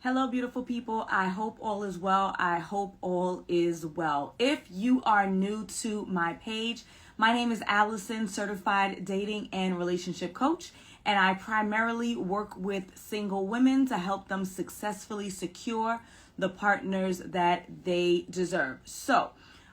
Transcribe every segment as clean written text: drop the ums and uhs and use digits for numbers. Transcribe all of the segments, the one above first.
Hello, beautiful people. I hope all is well. I hope all is well. If you are new to my page, my name is Alison, certified dating and relationship coach, and I primarily work with single women to help them successfully secure the partners that they deserve. So,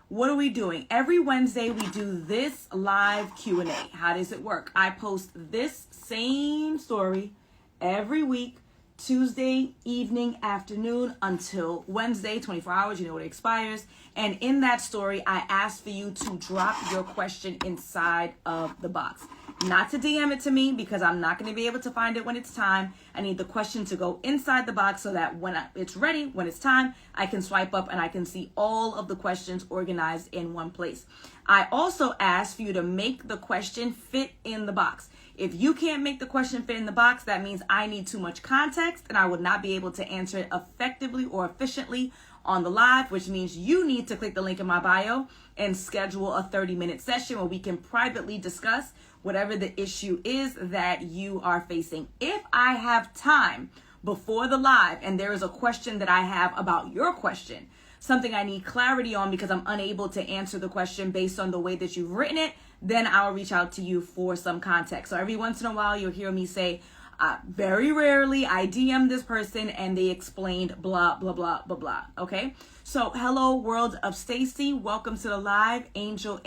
what are we doing? Every Wednesday, we do this live Q&A. How does it work? I post this same story every week, Tuesday evening, afternoon until Wednesday, 24 hours, you know when it expires. And in that story, I ask for you to drop your question inside of the box. Not to DM it to me because I'm not going to be able to find it when it's time. I need the question to go inside the box so that when it's ready, when it's time, I can swipe up and I can see all of the questions organized in one place. I also ask for you to make the question fit in the box. If you can't make the question fit in the box, that means I need too much context and I would not be able to answer it effectively or efficiently on the live, which means you need to click the link in my bio and schedule a 30-minute session where we can privately discuss whatever the issue is that you are facing. If I have time before the live and there is a question that I have about your question, something I need clarity on because I'm unable to answer the question based on the way that you've written it, then I'll reach out to you for some context. So every once in a while, you'll hear me say, very rarely, I DM this person and they explained blah, blah, blah, blah, blah. Okay? So hello, world of Stacy. Welcome to the live. Angel,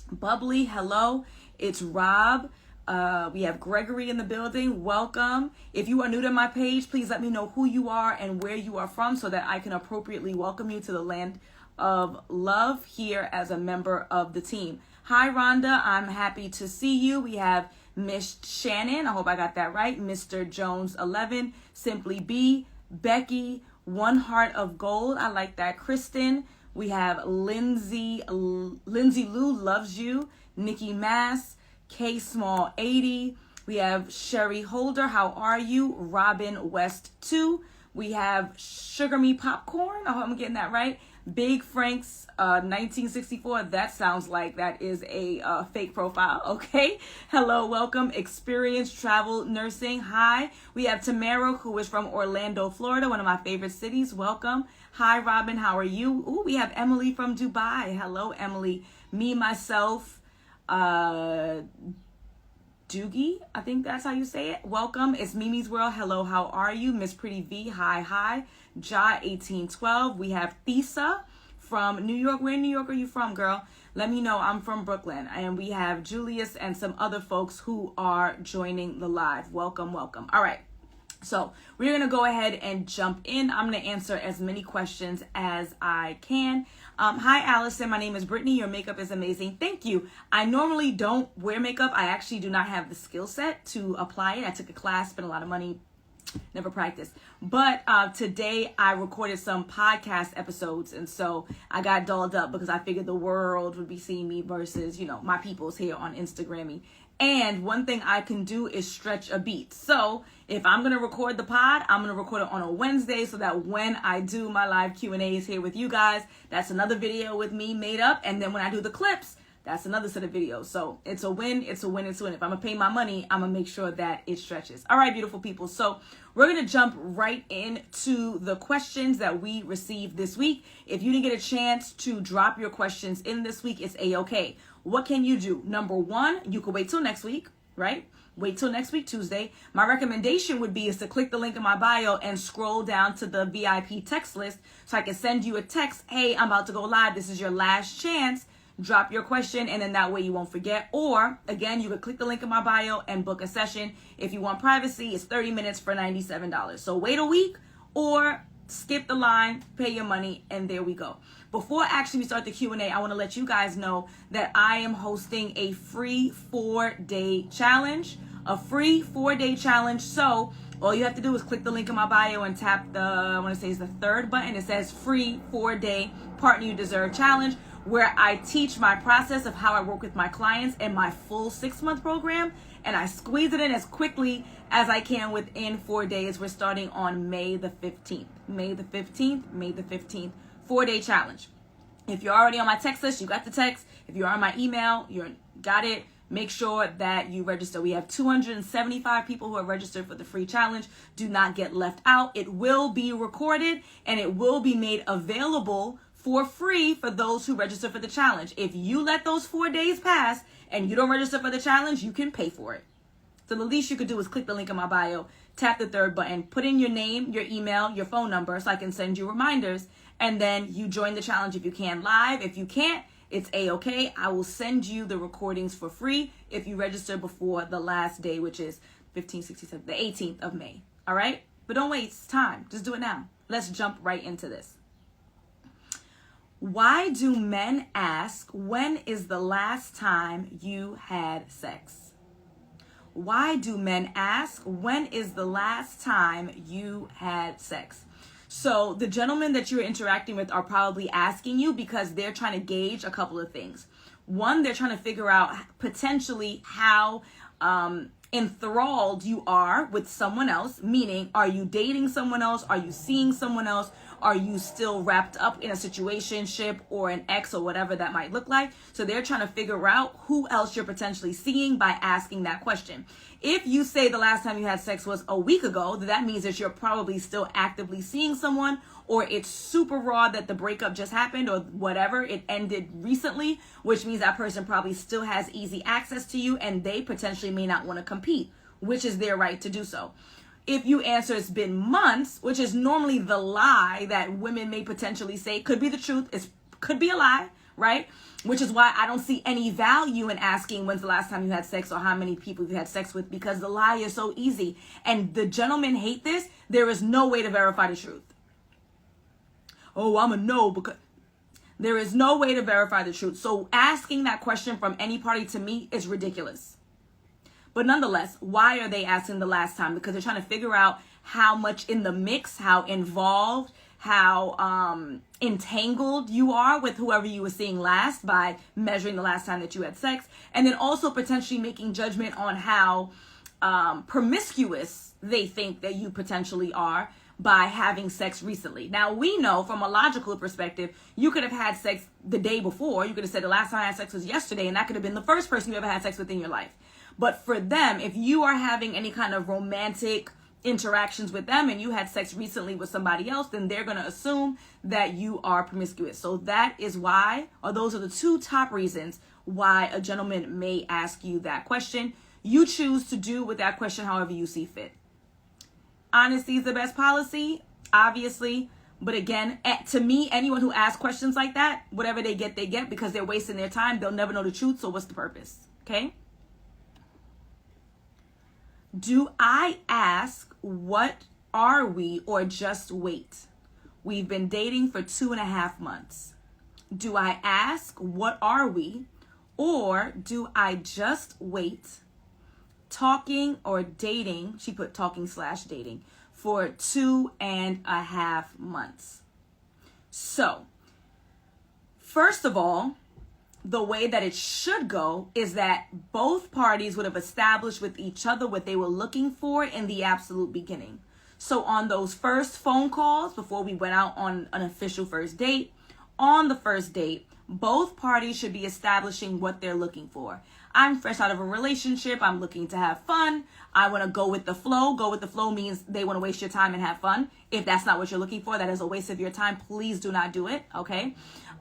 Bubbly, hello. It's Rob. We have Gregory in the building. Welcome. If you are new to my page, please let me know who you are and where you are from so that I can appropriately welcome you to the land of love here as a member of the team. Hi, Rhonda. I'm happy to see you. We have Miss Shannon. I hope I got that right. Mr. Jones 11. Simply B. Becky. One Heart of Gold. I like that. Kristen. We have Lindsay Lou loves you. Nikki Mass. K Small 80. We have Sherry Holder. How are you? Robin West 2. We have Sugar Me Popcorn. I hope I'm getting that right. Big Frank's 1964. That sounds like that is a fake profile. Okay. Hello, welcome. Experience Travel Nursing. Hi. We have Tamara, who is from Orlando, Florida, one of my favorite cities. Welcome. Hi, Robin. How are you? Ooh, we have Emily from Dubai. Hello, Emily. Me, myself, Doogie, I think that's how you say it. Welcome. It's Mimi's World. Hello, how are you? Miss Pretty V. Hi. Ja 1812. We have Thesa from New York. Where in New York are you from, girl? Let me know. I'm from Brooklyn. And we have Julius and some other folks who are joining the live. Welcome. All right. So we're going to go ahead and jump in. I'm going to answer as many questions as I can. Hi, Alison. My name is Brittany. Your makeup is amazing. Thank you. I normally don't wear makeup. I actually do not have the skill set to apply it. I took a class, spent a lot of money, never practiced. But today I recorded some podcast episodes. And so I got dolled up because I figured the world would be seeing me versus, my people's here on Instagram. And one thing I can do is stretch a beat. So if I'm going to record the pod, I'm going to record it on a Wednesday so that when I do my live Q&As here with you guys, that's another video with me made up. And then when I do the clips, that's another set of videos. So it's a win. If I'm going to pay my money, I'm going to make sure that it stretches. All right, beautiful people. So we're going to jump right into the questions that we received this week. If you didn't get a chance to drop your questions in this week, it's A-okay. What can you do? Number one, you could wait till next week, right? Wait till next week, Tuesday. My recommendation would be is to click the link in my bio and scroll down to the VIP text list so I can send you a text. Hey, I'm about to go live. This is your last chance. Drop your question, and then that way you won't forget. Or, again, you could click the link in my bio and book a session. If you want privacy, it's 30 minutes for $97. So wait a week or skip the line, pay your money, and there we go. Before actually we start the Q&A, I want to let you guys know that I am hosting a free 4-day challenge. So all you have to do is click the link in my bio and tap I want to say it's the third button. It says free 4-day Partner You Deserve challenge, where I teach my process of how I work with my clients in my full 6-month program. And I squeeze it in as quickly as I can within 4 days. We're starting on May the 15th. May the 15th, 4-day challenge. If you're already on my text list, you got the text. If you're on my email, you got it. Make sure that you register. We have 275 people who are registered for the free challenge. Do not get left out. It will be recorded and it will be made available for free for those who register for the challenge. If you let those 4 days pass and you don't register for the challenge, you can pay for it. So the least you could do is click the link in my bio, tap the third button, put in your name, your email, your phone number so I can send you reminders, and then you join the challenge if you can live. If you can't, it's A-okay. I will send you the recordings for free if you register before the last day, which is 15, 16, 17, the 18th of May. All right? But don't waste time. Just do it now. Let's jump right into this. Why do men ask, when is the last time you had sex? Why do men ask, when is the last time you had sex? So the gentlemen that you're interacting with are probably asking you because they're trying to gauge a couple of things. One, they're trying to figure out potentially how enthralled you are with someone else, meaning, are you dating someone else? Are you seeing someone else? Are you still wrapped up in a situationship or an ex or whatever that might look like? So they're trying to figure out who else you're potentially seeing by asking that question. If you say the last time you had sex was a week ago, that means that you're probably still actively seeing someone, or it's super raw that the breakup just happened or whatever, it ended recently, which means that person probably still has easy access to you and they potentially may not want to compete, which is their right to do so. If you answer it's been months, which is normally the lie that women may potentially say, could be the truth, it could be a lie, right? Which is why I don't see any value in asking when's the last time you had sex or how many people you had sex with, because the lie is so easy. And the gentlemen hate this. There is no way to verify the truth. Oh, I'm a no, because there is no way to verify the truth. So asking that question from any party to me is ridiculous. But nonetheless, why are they asking the last time? Because they're trying to figure out how much in the mix, how involved, how entangled you are with whoever you were seeing last by measuring the last time that you had sex. And then also potentially making judgment on how promiscuous they think that you potentially are by having sex recently. Now, we know from a logical perspective, you could have had sex the day before. You could have said the last time I had sex was yesterday, and that could have been the first person you ever had sex with in your life. But for them, if you are having any kind of romantic interactions with them and you had sex recently with somebody else, then they're going to assume that you are promiscuous. So that is why, or those are the two top reasons why a gentleman may ask you that question. You choose to do with that question however you see fit. Honesty is the best policy, obviously. But again, to me, anyone who asks questions like that, whatever they get, because they're wasting their time. They'll never know the truth. So what's the purpose? Okay. Do I ask, what are we, or just wait? We've been dating for 2.5 months. Do I ask, what are we, or do I just wait? Talking or dating, she put talking/dating, for 2.5 months. So, first of all, the way that it should go is that both parties would have established with each other what they were looking for in the absolute beginning. So on those first phone calls, before we went out on an official first date, on the first date, both parties should be establishing what they're looking for. I'm fresh out of a relationship. I'm looking to have fun. I want to go with the flow. Go with the flow means they want to waste your time and have fun. If that's not what you're looking for, that is a waste of your time. Please do not do it. Okay.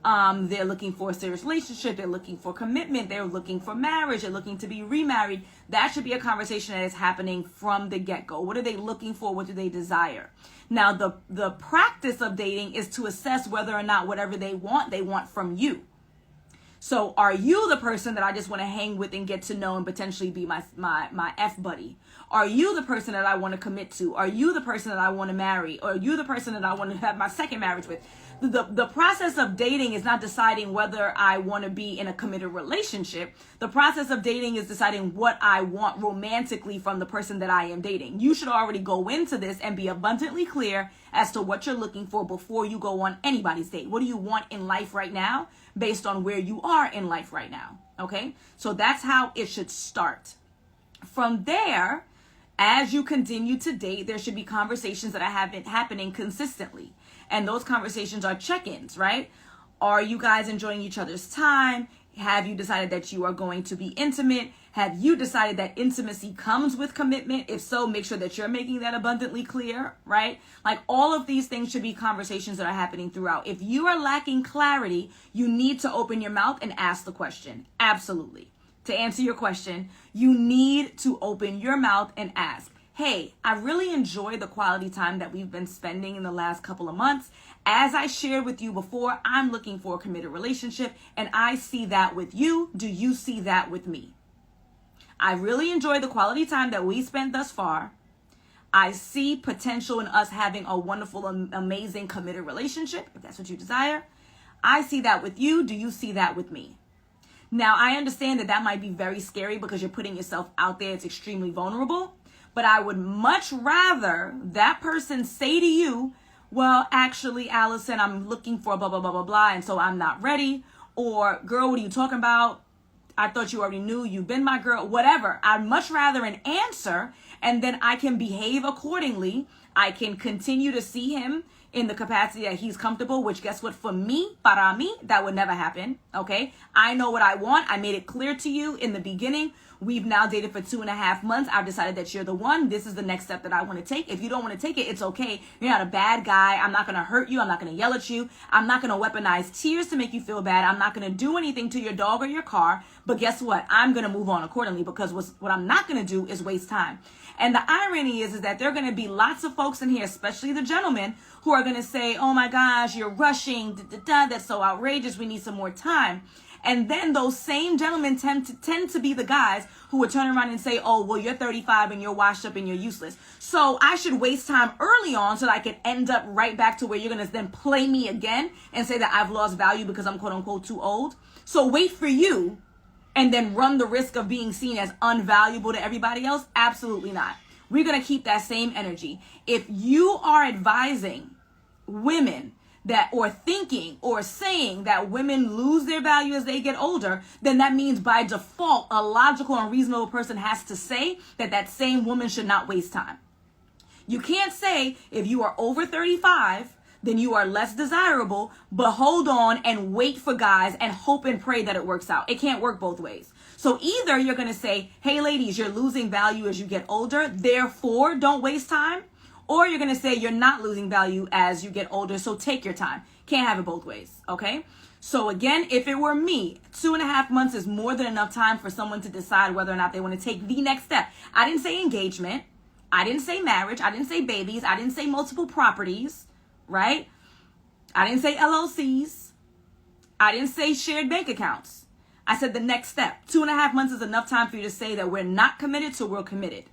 They're looking for a serious relationship. They're looking for commitment. They're looking for marriage. They're looking to be remarried. That should be a conversation that is happening from the get-go. What are they looking for? What do they desire? Now, the practice of dating is to assess whether or not whatever they want from you. So are you the person that I just want to hang with and get to know and potentially be my F buddy? Are you the person that I want to commit to? Are you the person that I want to marry? Or are you the person that I want to have my second marriage with? The process of dating is not deciding whether I want to be in a committed relationship. The process of dating is deciding what I want romantically from the person that I am dating. You should already go into this and be abundantly clear as to what you're looking for before you go on anybody's date. What do you want in life right now based on where you are in life right now? Okay, so that's how it should start. From there, as you continue to date, there should be conversations that have been happening consistently. And those conversations are check-ins, right? Are you guys enjoying each other's time? Have you decided that you are going to be intimate? Have you decided that intimacy comes with commitment? If so, make sure that you're making that abundantly clear, right? Like, all of these things should be conversations that are happening throughout. If you are lacking clarity, you need to open your mouth and ask the question. Absolutely. To answer your question, you need to open your mouth and ask, hey, I really enjoy the quality time that we've been spending in the last couple of months. As I shared with you before, I'm looking for a committed relationship, and I see that with you. Do you see that with me? I really enjoy the quality time that we spent thus far. I see potential in us having a wonderful, amazing, committed relationship, if that's what you desire. I see that with you. Do you see that with me? Now, I understand that that might be very scary because you're putting yourself out there. It's extremely vulnerable. But I would much rather that person say to you, well, actually, Allison, I'm looking for blah, blah, blah, blah, blah, and so I'm not ready. Or, girl, what are you talking about? I thought you already knew. You've been my girl. Whatever. I'd much rather an answer, and then I can behave accordingly. I can continue to see him in the capacity that he's comfortable, which, guess what? For me, para mí, that would never happen, okay? I know what I want. I made it clear to you in the beginning. We've now dated for 2.5 months. I've decided that you're the one. This is the next step that I want to take. If you don't want to take it, it's okay. You're not a bad guy. I'm not going to hurt you. I'm not going to yell at you. I'm not going to weaponize tears to make you feel bad. I'm not going to do anything to your dog or your car. But guess what? I'm going to move on accordingly, because what I'm not going to do is waste time. And the irony is that there are going to be lots of folks in here, especially the gentlemen, who are going to say, oh my gosh, you're rushing. That's so outrageous. We need some more time. And then those same gentlemen tend to be the guys who would turn around and say, oh, well, you're 35 and you're washed up and you're useless. So I should waste time early on so that I can end up right back to where you're going to then play me again and say that I've lost value because I'm quote unquote too old. So wait for you and then run the risk of being seen as unvaluable to everybody else? Absolutely not. We're going to keep that same energy. If you are advising women that, or thinking or saying that women lose their value as they get older, then that means by default, a logical and reasonable person has to say that that same woman should not waste time. You can't say if you are over 35, then you are less desirable, but hold on and wait for guys and hope and pray that it works out. It can't work both ways. So either you're going to say, hey, ladies, you're losing value as you get older, therefore don't waste time. Or you're going to say you're not losing value as you get older, so take your time. Can't have it both ways, okay? So again, if it were me, 2.5 months is more than enough time for someone to decide whether or not they want to take the next step. I didn't say engagement. I didn't say marriage. I didn't say babies. I didn't say multiple properties, right? I didn't say LLCs. I didn't say shared bank accounts. I said the next step. 2.5 months is enough time for you to say that we're not committed, so we're committed.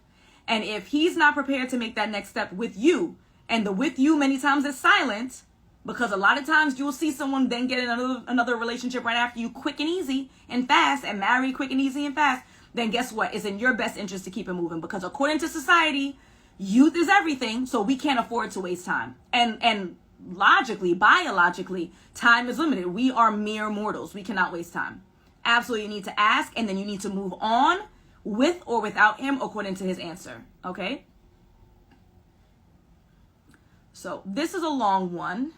And if he's not prepared to make that next step with you, and the with you many times is silent, because a lot of times you'll see someone then get in another relationship right after you quick and easy and fast, and marry quick and easy and fast, then guess what? It's in your best interest to keep it moving, because according to society, youth is everything, so we can't afford to waste time. And logically, biologically, time is limited. We are mere mortals. We cannot waste time. Absolutely, you need to ask, and then you need to move on with or without him according to his answer, okay? So this is a long one,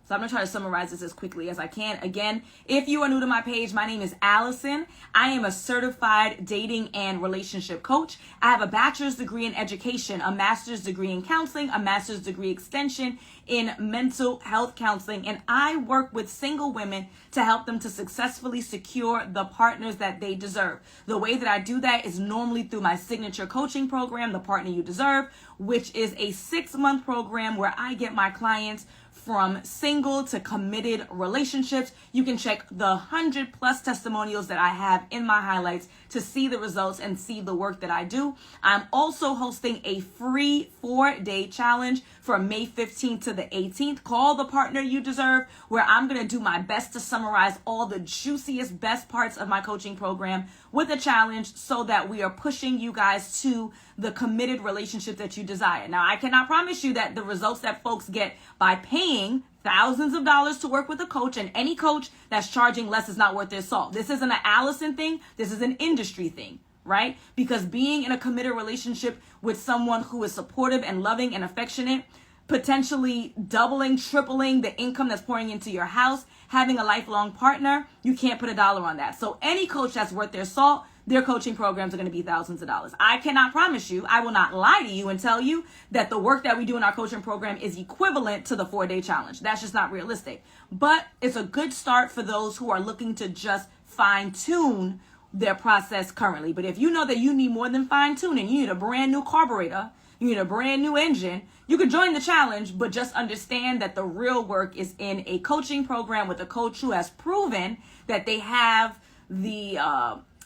so I'm going to try to summarize this as quickly as I can. Again, if you are new to my page, my name is Alison. I am a certified dating and relationship coach. I have a bachelor's degree in education, a master's degree in counseling, a master's degree extension in mental health counseling, and I work with single women to help them to successfully secure the partners that they deserve. The way that I do that is normally through my signature coaching program, The Partner You Deserve, which is a 6-month program where I get my clients from single to committed relationships. You can check the 100+ testimonials that I have in my highlights to see the results and see the work that I do. I'm also hosting a free 4-day challenge from May 15th to the 18th called The Partner You Deserve, where I'm going to do my best to summarize all the juiciest, best parts of my coaching program with a challenge so that we are pushing you guys to the committed relationship that you desire. Now, I cannot promise you that the results that folks get by paying thousands of dollars to work with a coach, and any coach that's charging less is not worth their salt. This isn't an Allison thing. This is an industry thing, right? Because being in a committed relationship with someone who is supportive and loving and affectionate potentially doubling, tripling the income that's pouring into your house, having a lifelong partner, you can't put a dollar on that. So any coach that's worth their salt, their coaching programs are going to be thousands of dollars. I cannot promise you, I will not lie to you and tell you that the work that we do in our coaching program is equivalent to the 4-day challenge. That's just not realistic. But it's a good start for those who are looking to just fine tune their process currently. But if you know that you need more than fine tuning, you need a brand new carburetor, you need a brand new engine, you can join the challenge, but just understand that the real work is in a coaching program with a coach who has proven that they have the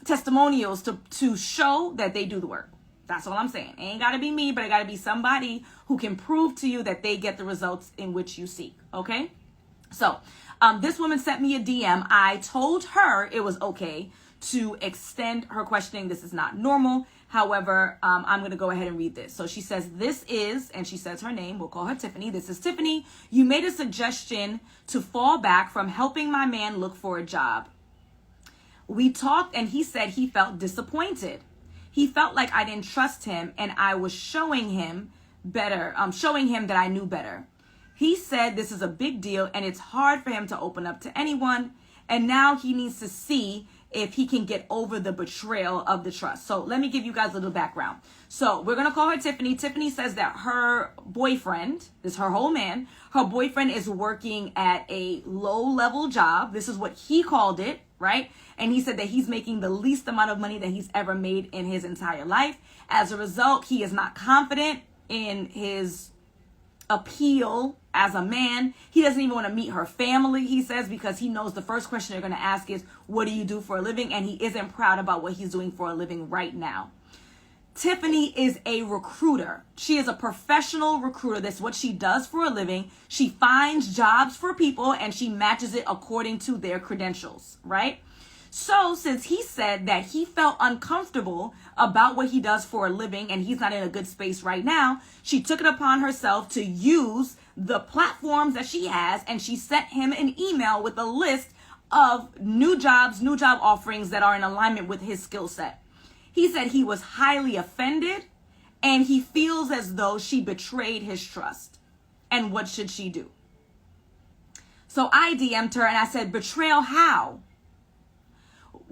testimonials to show that they do the work. That's all I'm saying. It ain't got to be me, but it got to be somebody who can prove to you that they get the results in which you seek. Okay? So this woman sent me a DM. I told her it was okay to extend her questioning. This is not normal. However, I'm going to go ahead and read this. So she says, this is, and she says her name, we'll call her Tiffany. This is Tiffany. You made a suggestion to fall back from helping my man look for a job. We talked and he said he felt disappointed. He felt like I didn't trust him and I was showing him that I knew better. He said this is a big deal and it's hard for him to open up to anyone. And now he needs to see if he can get over the betrayal of the trust. So let me give you guys a little background. So we're going to call her Tiffany. Tiffany says that her boyfriend, this is her whole man, her boyfriend is working at a low-level job. This is what he called it, right? And he said that he's making the least amount of money that he's ever made in his entire life. As a result, he is not confident in his appeal as a man. He doesn't even want to meet her family, he says, because he knows the first question they're going to ask is, what do you do for a living? And he isn't proud about what he's doing for a living right now. Tiffany is a recruiter. She is a professional recruiter. That's what she does for a living. She finds jobs for people and she matches it according to their credentials, right? So since he said that he felt uncomfortable about what he does for a living and he's not in a good space right now, she took it upon herself to use the platforms that she has, and she sent him an email with a list of new job offerings that are in alignment with his skill set. He said he was highly offended and he feels as though she betrayed his trust. And what should she do? So I DM'd her and I said, betrayal how?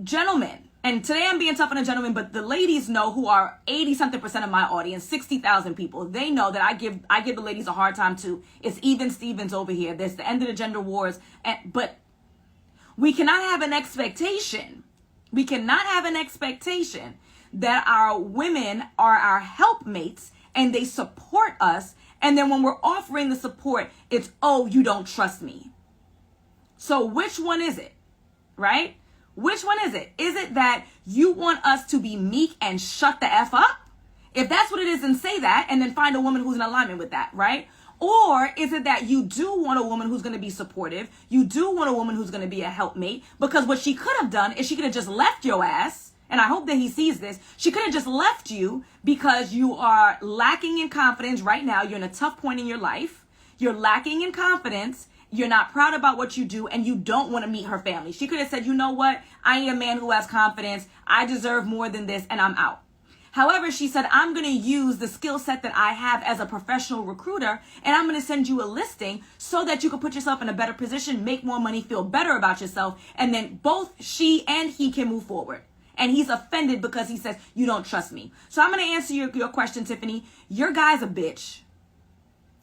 Gentlemen, and today I'm being tough on a gentleman, but the ladies know, who are 80-something% of my audience, 60,000 people. They know that I give the ladies a hard time too. It's even Stevens over here. There's the end of the gender wars. But we cannot have an expectation. We cannot have an expectation that our women are our helpmates and they support us. And then when we're offering the support, it's, oh, you don't trust me. So which one is it, right? Which one is it? Is it that you want us to be meek and shut the F up? If that's what it is, then say that and then find a woman who's in alignment with that, right? Or is it that you do want a woman who's going to be supportive? You do want a woman who's going to be a helpmate? Because what she could have done is she could have just left your ass. And I hope that he sees this. She could have just left you because you are lacking in confidence right now. You're in a tough point in your life. You're lacking in confidence. You're not proud about what you do, and you don't want to meet her family. She could have said, you know what? I need a man who has confidence. I deserve more than this, and I'm out. However, she said, I'm going to use the skill set that I have as a professional recruiter, and I'm going to send you a listing so that you can put yourself in a better position, make more money, feel better about yourself, and then both she and he can move forward. And he's offended because he says, you don't trust me. So I'm going to answer your question, Tiffany. Your guy's a bitch.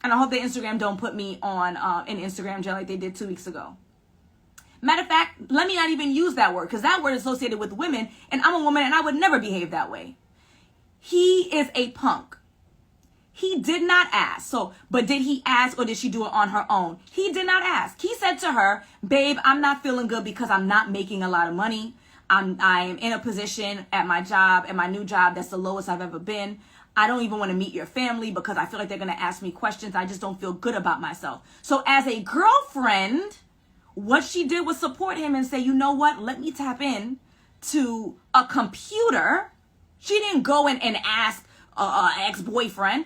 And I hope that Instagram don't put me on in Instagram jail like they did 2 weeks ago. Matter of fact, let me not even use that word, because that word is associated with women, and I'm a woman and I would never behave that way. He is a punk. He did not ask. But did he ask, or did she do it on her own? He did not ask. He said to her, babe, I'm not feeling good because I'm not making a lot of money. I'm in a position at my job, at my new job, that's the lowest I've ever been. I don't even want to meet your family because I feel like they're going to ask me questions. I just don't feel good about myself. So as a girlfriend, what she did was support him and say, you know what? Let me tap in to a computer. She didn't go and ask an ex-boyfriend.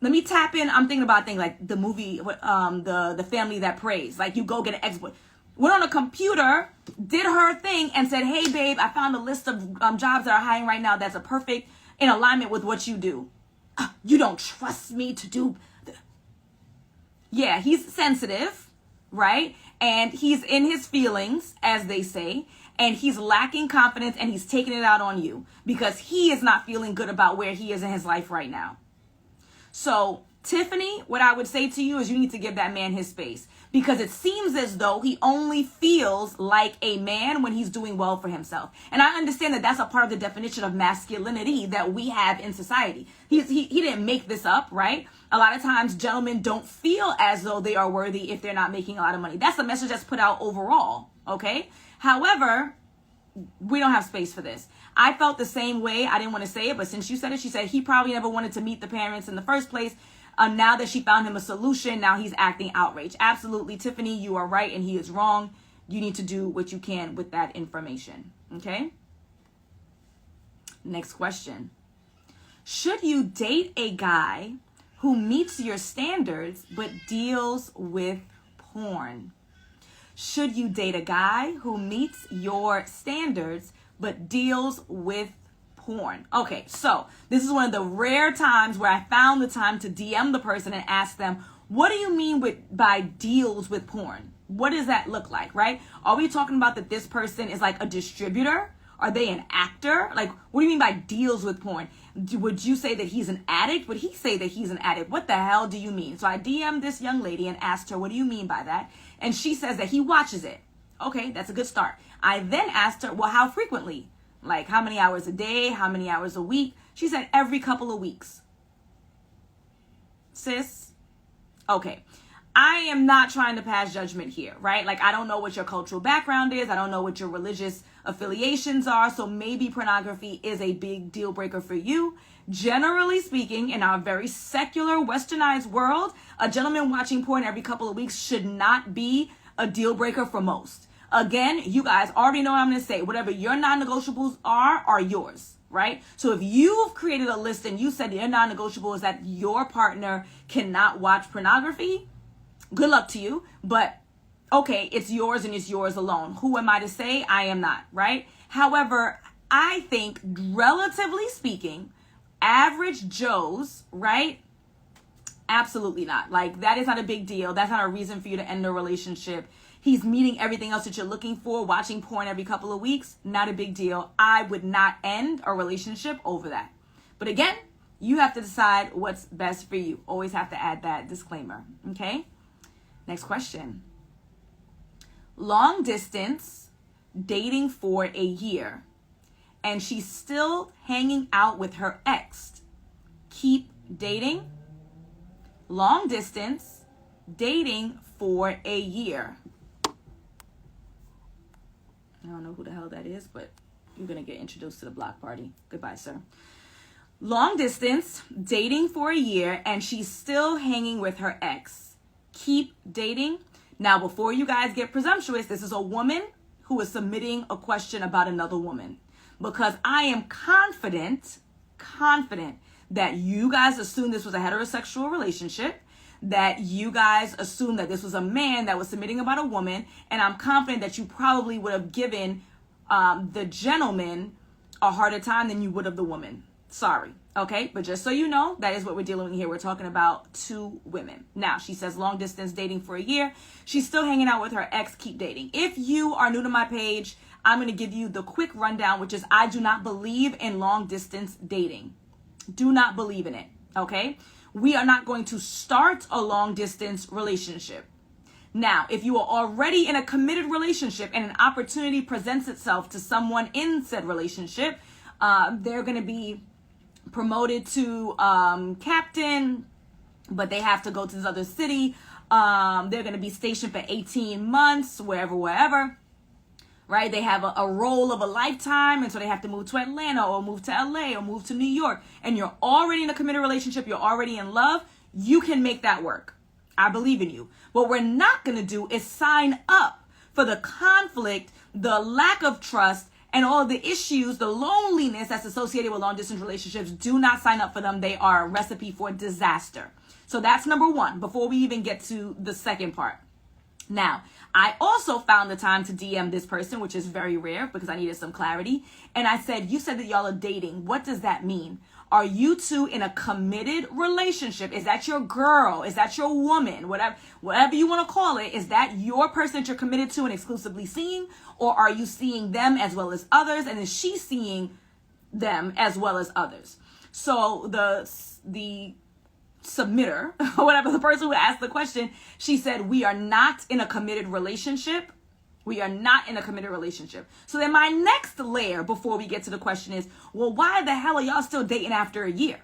Let me tap in. I'm thinking about things like the movie, the Family That Prays. Like, you go get an ex-boyfriend. Went on a computer, did her thing, and said, hey, babe, I found a list of jobs that are hiring right now that's a perfect in alignment with what you do. You don't trust me to do. Yeah, he's sensitive, right? And he's in his feelings, as they say, and he's lacking confidence, and he's taking it out on you because he is not feeling good about where he is in his life right now. So, Tiffany, what I would say to you is you need to give that man his space, because it seems as though he only feels like a man when he's doing well for himself. And I understand that that's a part of the definition of masculinity that we have in society. He didn't make this up, right? A lot of times gentlemen don't feel as though they are worthy if they're not making a lot of money. That's the message that's put out overall, okay? However, we don't have space for this. I felt the same way. I didn't want to say it, but since you said it, she said he probably never wanted to meet the parents in the first place. Now that she found him a solution, now he's acting outraged. Absolutely, Tiffany, you are right and he is wrong. You need to do what you can with that information, okay? Next question. Should you date a guy who meets your standards but deals with porn? Should you date a guy who meets your standards but deals with porn? Okay, so this is one of the rare times where I found the time to DM the person and ask them, what do you mean by deals with porn? What does that look like, right? Are we talking about that this person is like a distributor? Are they an actor? Like, what do you mean by deals with porn? Would you say that he's an addict? Would he say that he's an addict? What the hell do you mean? So I DM'd this young lady and asked her, what do you mean by that? And she says that he watches it. Okay, that's a good start. I then asked her, well, how frequently? Like, how many hours a day? How many hours a week? She said every couple of weeks. Sis, okay. I am not trying to pass judgment here, right? Like, I don't know what your cultural background is. I don't know what your religious affiliations are. So maybe pornography is a big deal breaker for you. Generally speaking, in our very secular, westernized world, a gentleman watching porn every couple of weeks should not be a deal breaker for most. Again, you guys already know what I'm going to say. Whatever your non-negotiables are yours, right? So if you've created a list and you said your non-negotiable is that your partner cannot watch pornography, good luck to you. But okay, it's yours and it's yours alone. Who am I to say? I am not, right? However, I think relatively speaking, average Joes, right? Absolutely not. Like, that is not a big deal. That's not a reason for you to end a relationship. He's meeting everything else that you're looking for, watching porn every couple of weeks, not a big deal. I would not end a relationship over that. But again, you have to decide what's best for you. Always have to add that disclaimer, okay? Next question. Long distance, dating for a year, and she's still hanging out with her ex. Keep dating. Long distance, dating for a year. I don't know who the hell that is, but you're going to get introduced to the block party. Goodbye, sir. Long distance, dating for a year, and she's still hanging with her ex. Keep dating. Now, before you guys get presumptuous, this is a woman who is submitting a question about another woman. Because I am confident that you guys assumed this was a heterosexual relationship, that you guys assumed that this was a man that was submitting about a woman, and I'm confident that you probably would have given the gentleman a harder time than you would have the woman. Sorry, okay? But just so you know, that is what we're dealing with here. We're talking about two women. Now, she says long distance dating for a year. She's still hanging out with her ex. Keep dating. If you are new to my page, I'm going to give you the quick rundown, which is I do not believe in long distance dating. Do not believe in it, okay? We are not going to start a long distance relationship. Now, if you are already in a committed relationship and an opportunity presents itself to someone in said relationship, they're going to be promoted to captain, but they have to go to this other city. They're going to be stationed for 18 months, wherever. Right? They have a role of a lifetime, and so they have to move to Atlanta or move to LA or move to New York. And you're already in a committed relationship. You're already in love. You can make that work. I believe in you. What we're not going to do is sign up for the conflict, the lack of trust, and all of the issues, the loneliness that's associated with long distance relationships. Do not sign up for them. They are a recipe for disaster. So that's number one before we even get to the second part. Now, I also found the time to DM this person, which is very rare because I needed some clarity. And I said, you said that y'all are dating. What does that mean? Are you two in a committed relationship? Is that your girl? Is that your woman? Whatever you want to call it. Is that your person that you're committed to and exclusively seeing? Or are you seeing them as well as others? And is she seeing them as well as others? So the submitter, whatever, the person who asked the question, she said, we are not in a committed relationship. We are not in a committed relationship. So then my next layer before we get to the question is, well, why the hell are y'all still dating after a year?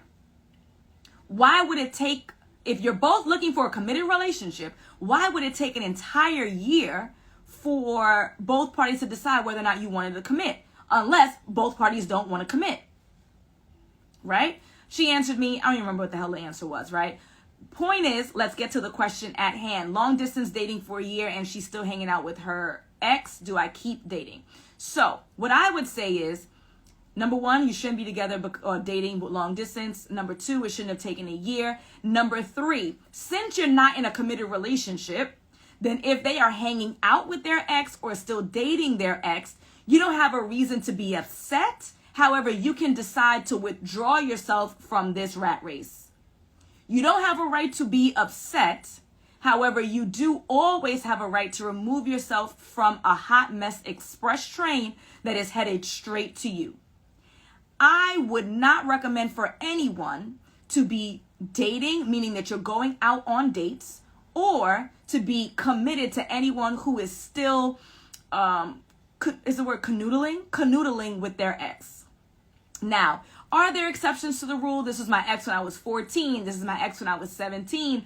Why would it take, if you're both looking for a committed relationship, why would it take an entire year for both parties to decide whether or not you wanted to commit? Unless both parties don't want to commit, right? She answered me, I don't even remember what the hell the answer was, right? Point is, let's get to the question at hand. Long distance dating for a year and she's still hanging out with her ex. Do I keep dating? So what I would say is, number one, you shouldn't be together or dating long distance. Number two, it shouldn't have taken a year. Number three, since you're not in a committed relationship, then if they are hanging out with their ex or still dating their ex, you don't have a reason to be upset. However, you can decide to withdraw yourself from this rat race. You don't have a right to be upset. However, you do always have a right to remove yourself from a hot mess express train that is headed straight to you. I would not recommend for anyone to be dating, meaning that you're going out on dates, or to be committed to anyone who is still, is the word canoodling with their ex. Now, are there exceptions to the rule? This was my ex when I was 14. This is my ex when I was 17.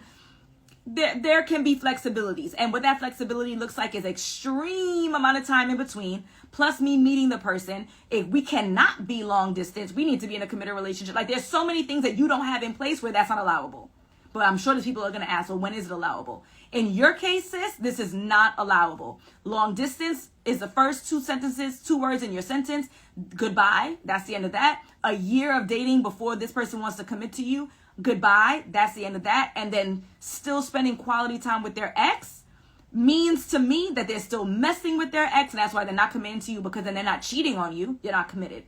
There can be flexibilities. And what that flexibility looks like is extreme amount of time in between, plus me meeting the person. If we cannot be long distance, we need to be in a committed relationship. Like, there's so many things that you don't have in place where that's not allowable. But I'm sure there's people are going to ask, well, when is it allowable? In your case, sis, this is not allowable. Long distance is the first two words in your sentence. Goodbye. That's the end of that. A year of dating before this person wants to commit to you. Goodbye. That's the end of that. And then still spending quality time with their ex means to me that they're still messing with their ex. And that's why they're not committing to you, because then they're not cheating on you. You're not committed.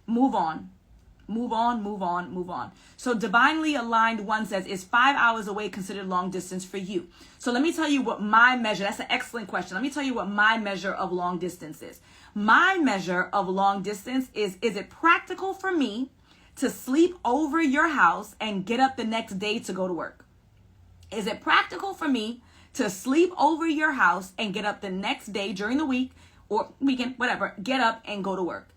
Move on. Move on, move on, move on. So divinely aligned one says, is 5 hours away considered long distance for you? So let me tell you what my measure, that's an excellent question. Let me tell you what my measure of long distance is. My measure of long distance is it practical for me to sleep over your house and get up the next day to go to work? Is it practical for me to sleep over your house and get up the next day during the week or weekend, whatever, get up and go to work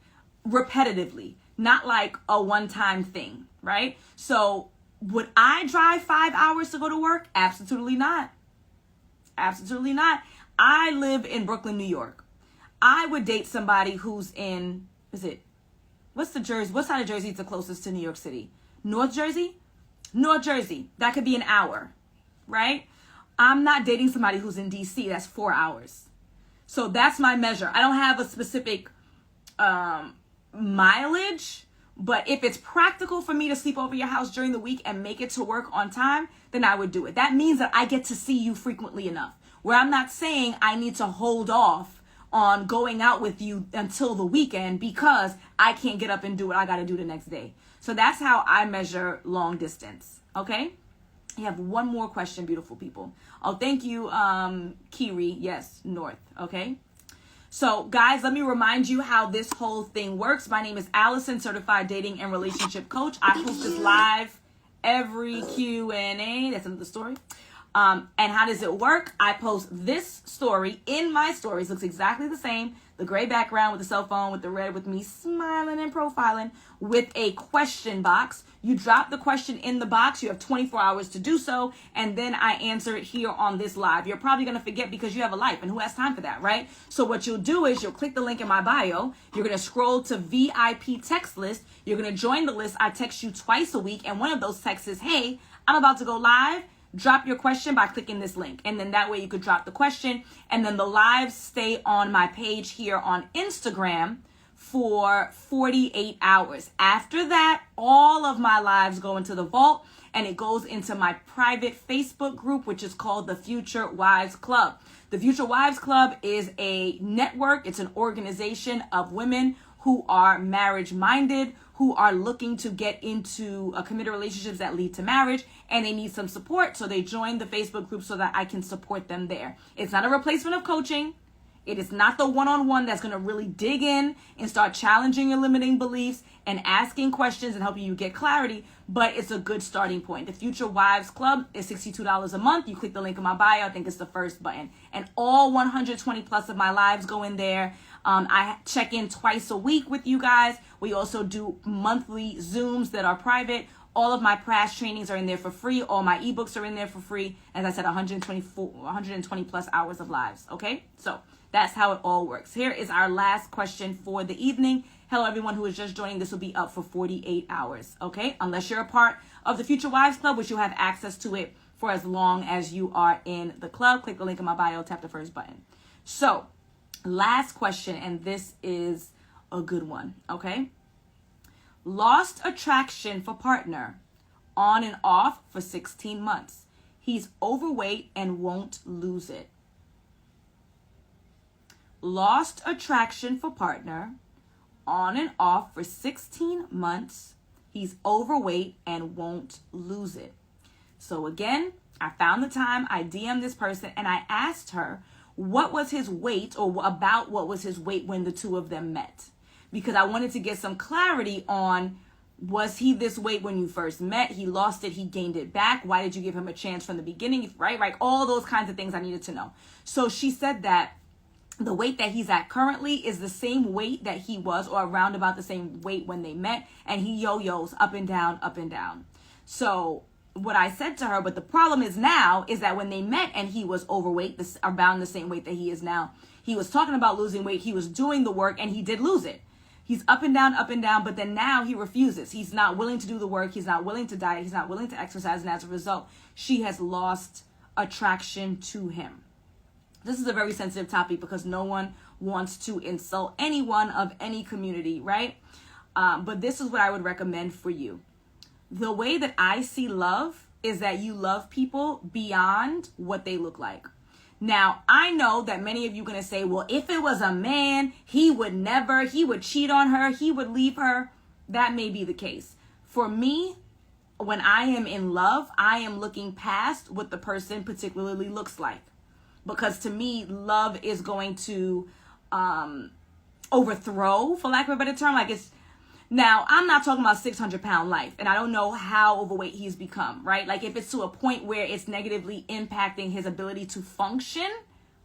repetitively? Not like a one-time thing, right? So would I drive 5 hours to go to work? Absolutely not. Absolutely not. I live in Brooklyn, New York. I would date somebody who's in, what's side of Jersey is the closest to New York City? North Jersey? North Jersey. That could be an hour, right? I'm not dating somebody who's in DC. That's 4 hours. So that's my measure. I don't have a specific mileage, but if it's practical for me to sleep over your house during the week and make it to work on time, then I would do it. That means that I get to see you frequently enough where I'm not saying I need to hold off on going out with you until the weekend because I can't get up and do what I got to do the next day. So that's how I measure long distance. Okay. You have one more question, beautiful people. Oh, thank you, Kiri. Yes, North. Okay. So guys, let me remind you how this whole thing works. My name is Alison, certified dating and relationship coach. I post this live every Q&A. That's another story. And how does it work? I post this story in my stories. Looks exactly the same. The gray background with the cell phone, with the red, with me smiling and profiling, with a question box. You drop the question in the box. You have 24 hours to do so. And then I answer it here on this live. You're probably going to forget because you have a life. And who has time for that, right? So what you'll do is you'll click the link in my bio. You're going to scroll to VIP text list. You're going to join the list. I text you twice a week. And one of those texts is, hey, I'm about to go live. Drop your question by clicking this link. And then that way you could drop the question. And then the lives stay on my page here on Instagram for 48 hours. After that, all of my lives go into the vault and it goes into my private Facebook group, which is called the Future Wives Club. The Future Wives Club is a network. It's an organization of women who are marriage minded, who are looking to get into committed relationships that lead to marriage, and they need some support. So they join the Facebook group so that I can support them there. It's not a replacement of coaching. It is not the one-on-one that's going to really dig in and start challenging your limiting beliefs and asking questions and helping you get clarity, but it's a good starting point. The Future Wives Club is $62 a month. You click the link in my bio. I think it's the first button. And all 120 plus of my lives go in there. I check in twice a week with you guys. We also do monthly Zooms that are private. All of my past trainings are in there for free. All my ebooks are in there for free. As I said, 120 plus hours of lives. Okay, so that's how it all works. Here is our last question for the evening. Hello, everyone who is just joining. This will be up for 48 hours, okay? Unless you're a part of the Future Wives Club, which you'll have access to it for as long as you are in the club. Click the link in my bio, tap the first button. So, last question, and this is a good one, okay? Lost attraction for partner, on and off for 16 months. He's overweight and won't lose it. Lost attraction for partner, on and off for 16 months. He's overweight and won't lose it. So again, I found the time, I DM'd this person, and I asked her what was his weight, or about what was his weight when the two of them met. Because I wanted to get some clarity on, was he this weight when you first met? He lost it, he gained it back. Why did you give him a chance from the beginning? Right? All those kinds of things I needed to know. So she said that the weight that he's at currently is the same weight that he was, or around about the same weight when they met, and he yo-yos up and down, up and down. So what I said to her, but the problem is now, is that when they met and he was overweight, around the same weight that he is now, he was talking about losing weight, he was doing the work, and he did lose it. He's up and down, but then now he refuses. He's not willing to do the work, he's not willing to diet, he's not willing to exercise, and as a result, she has lost attraction to him. This is a very sensitive topic because no one wants to insult anyone of any community, right? But this is what I would recommend for you. The way that I see love is that you love people beyond what they look like. Now, I know that many of you are going to say, well, if it was a man, he would cheat on her, he would leave her. That may be the case. For me, when I am in love, I am looking past what the person particularly looks like. Because to me, love is going to overthrow, for lack of a better term. Now, I'm not talking about 600-pound life, and I don't know how overweight he's become, right? Like if it's to a point where it's negatively impacting his ability to function,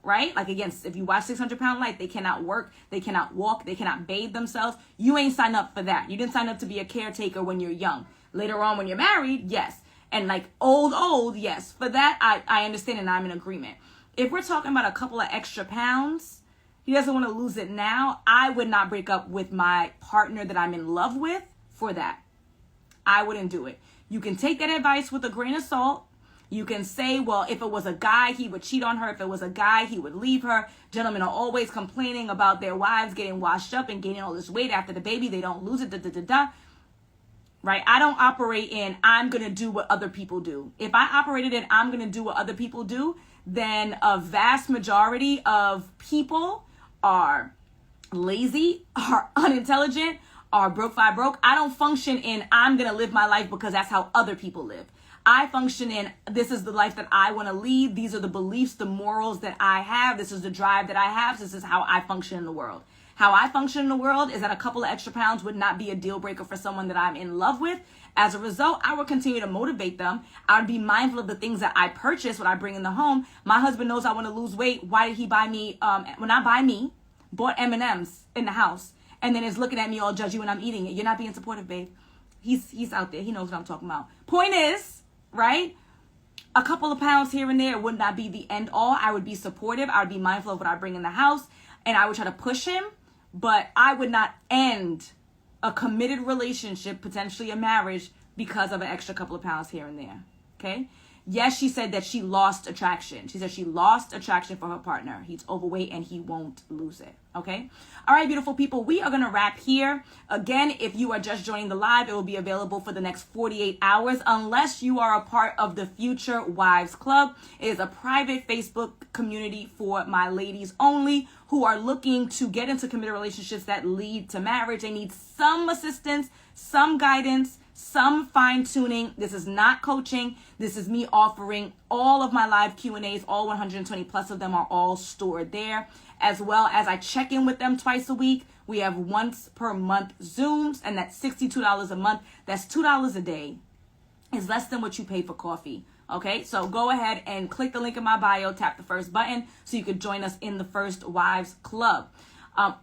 right? Like again, if you watch 600-pound life, they cannot work, they cannot walk, they cannot bathe themselves. You ain't signed up for that. You didn't sign up to be a caretaker when you're young. Later on, when you're married, yes. And like old, yes. For that, I understand and I'm in agreement. If we're talking about a couple of extra pounds, he doesn't want to lose it now, I would not break up with my partner that I'm in love with for that. I wouldn't do it. You can take that advice with a grain of salt. You can say, well, if it was a guy, he would cheat on her. If it was a guy, he would leave her. Gentlemen are always complaining about their wives getting washed up and gaining all this weight after the baby. They don't lose it, Right? I don't operate in, I'm going to do what other people do. If I operated in, I'm going to do what other people do, then a vast majority of people are lazy, are unintelligent, are broke. I don't function in, I'm going to live my life because that's how other people live. I function in, this is the life that I want to lead. These are the beliefs, the morals that I have. This is the drive that I have. This is how I function in the world. How I function in the world is that a couple of extra pounds would not be a deal breaker for someone that I'm in love with. As a result, I would continue to motivate them. I would be mindful of the things that I purchase, what I bring in the home. My husband knows I want to lose weight. Why did he buy me, bought M&Ms in the house, and then is looking at me all judgy when I'm eating it. You're not being supportive, babe. He's out there. He knows what I'm talking about. Point is, right? A couple of pounds here and there would not be the end all. I would be supportive. I would be mindful of what I bring in the house, and I would try to push him, but I would not end a committed relationship, potentially a marriage, because of an extra couple of pounds here and there. Okay? Yes, she said that she lost attraction. She said she lost attraction for her partner. He's overweight and he won't lose it. Okay. All right, beautiful people. We are going to wrap here. Again, if you are just joining the live, it will be available for the next 48 hours unless you are a part of the Future Wives Club. It is a private Facebook community for my ladies only who are looking to get into committed relationships that lead to marriage. They need some assistance, some guidance, some fine tuning. This is not coaching. This is me offering all of my live Q&As. All 120 plus of them are all stored there, as well as I check in with them twice a week. We have once per month Zooms, and that's $62 a month. That's $2 a day. It's less than what you pay for coffee. Okay, so go ahead and click the link in my bio, tap the first button so you could join us in the First Wives Club.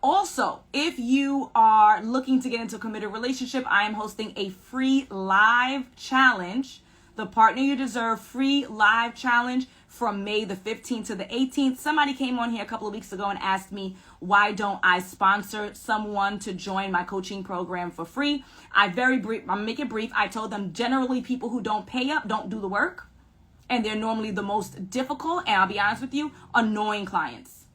Also, if you are looking to get into a committed relationship, I am hosting a free live challenge, the Partner You Deserve free live challenge from May the 15th to the 18th. Somebody came on here a couple of weeks ago and asked me, why don't I sponsor someone to join my coaching program for free? I'm gonna make it brief. I told them generally people who don't pay up don't do the work. And they're normally the most difficult, and I'll be honest with you, annoying clients.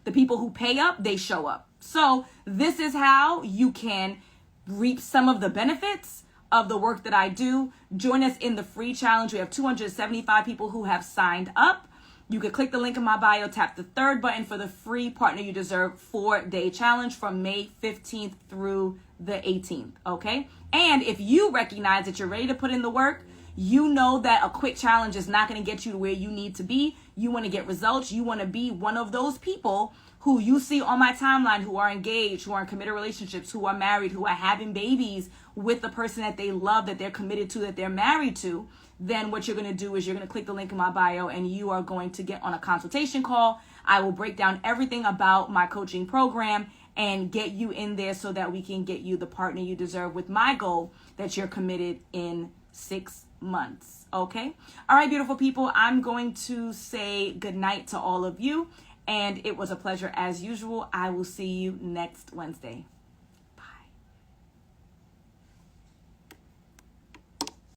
The people who pay up, they show up. So this is how you can reap some of the benefits of the work that I do. Join us in the free challenge. We have 275 people who have signed up. You can click the link in my bio, tap the third button for the free Partner You Deserve 4-day challenge from May 15th through the 18th, okay? And if you recognize that you're ready to put in the work, you know that a quick challenge is not going to get you to where you need to be. You want to get results. You want to be one of those people who you see on my timeline who are engaged, who are in committed relationships, who are married, who are having babies with the person that they love, that they're committed to, that they're married to. Then what you're going to do is you're going to click the link in my bio and you are going to get on a consultation call. I will break down everything about my coaching program and get you in there so that we can get you the partner you deserve, with my goal that you're committed in 6 months. Okay. All right, beautiful people. I'm going to say goodnight to all of you. And it was a pleasure as usual. I will see you next Wednesday.